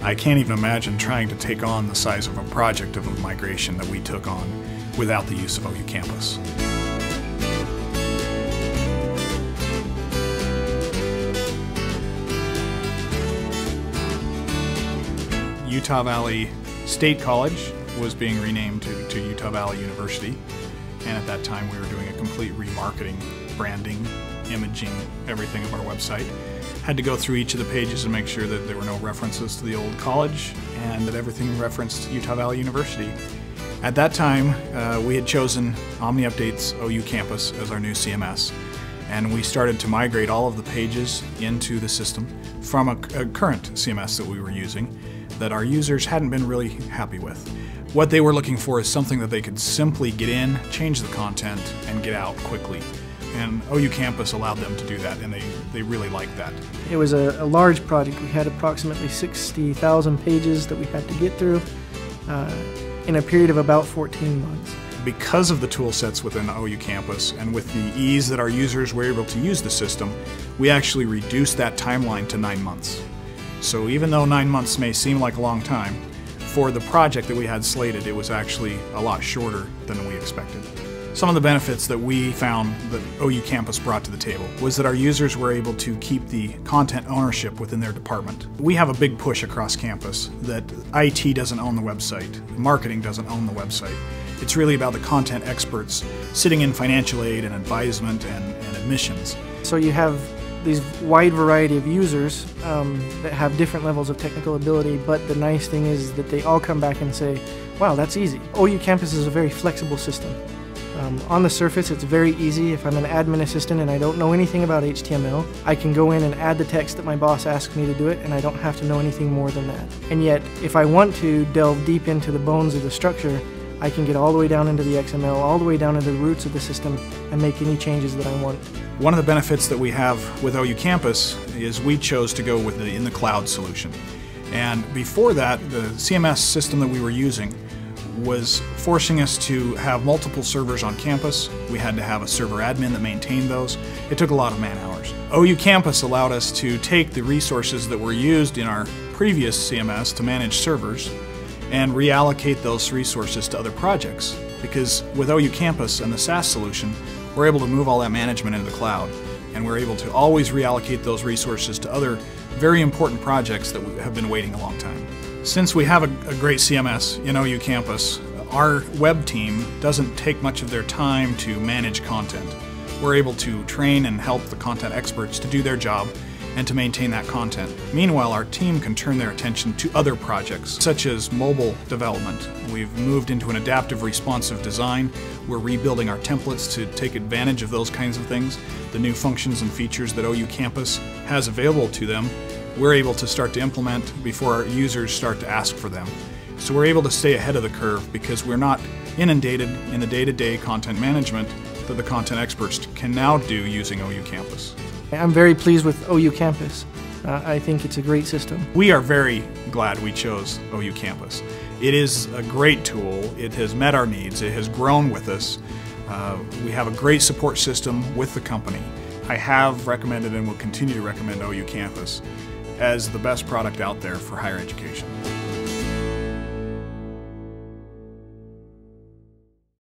I can't even imagine trying to take on the size of a project of a migration that we took on without the use of OU Campus. Utah Valley State College was being renamed to Utah Valley University, and at that time we were doing a complete remarketing, branding, imaging, everything of our website. Had to go through each of the pages and make sure that there were no references to the old college and that everything referenced Utah Valley University. At that time, we had chosen OmniUpdate's OU Campus as our new CMS, and we started to migrate all of the pages into the system from a current CMS that we were using that our users hadn't been really happy with. What they were looking for is something that they could simply get in, change the content, and get out quickly. And OU Campus allowed them to do that, and they really liked that. It was a large project. We had approximately 60,000 pages that we had to get through in a period of about 14 months. Because of the tool sets within OU Campus and with the ease that our users were able to use the system, we actually reduced that timeline to 9 months. So even though 9 months may seem like a long time, for the project that we had slated, it was actually a lot shorter than we expected. Some of the benefits that we found that OU Campus brought to the table was that our users were able to keep the content ownership within their department. We have a big push across campus that IT doesn't own the website, marketing doesn't own the website. It's really about the content experts sitting in financial aid and advisement and admissions. So you have these wide variety of users that have different levels of technical ability, but the nice thing is that they all come back and say, wow, that's easy. OU Campus is a very flexible system. On the surface, it's very easy. If I'm an admin assistant and I don't know anything about HTML, I can go in and add the text that my boss asks me to do it, and I don't have to know anything more than that. And yet, if I want to delve deep into the bones of the structure, I can get all the way down into the XML, all the way down into the roots of the system, and make any changes that I want. One of the benefits that we have with OU Campus is we chose to go with the in the cloud solution. And before that, the CMS system that we were using was forcing us to have multiple servers on campus. We had to have a server admin that maintained those. It took a lot of man hours. OU Campus allowed us to take the resources that were used in our previous CMS to manage servers and reallocate those resources to other projects. Because with OU Campus and the SaaS solution, we're able to move all that management into the cloud, and we're able to always reallocate those resources to other very important projects that have been waiting a long time. Since we have a great CMS in OU Campus, our web team doesn't take much of their time to manage content. We're able to train and help the content experts to do their job and to maintain that content. Meanwhile, our team can turn their attention to other projects, such as mobile development. We've moved into an adaptive responsive design. We're rebuilding our templates to take advantage of those kinds of things. The new functions and features that OU Campus has available to them, we're able to start to implement before our users start to ask for them. So we're able to stay ahead of the curve because we're not inundated in the day-to-day content management that the content experts can now do using OU Campus. I'm very pleased with OU Campus. I think it's a great system. We are very glad we chose OU Campus. It is a great tool. It has met our needs. It has grown with us. We have a great support system with the company. I have recommended and will continue to recommend OU Campus as the best product out there for higher education.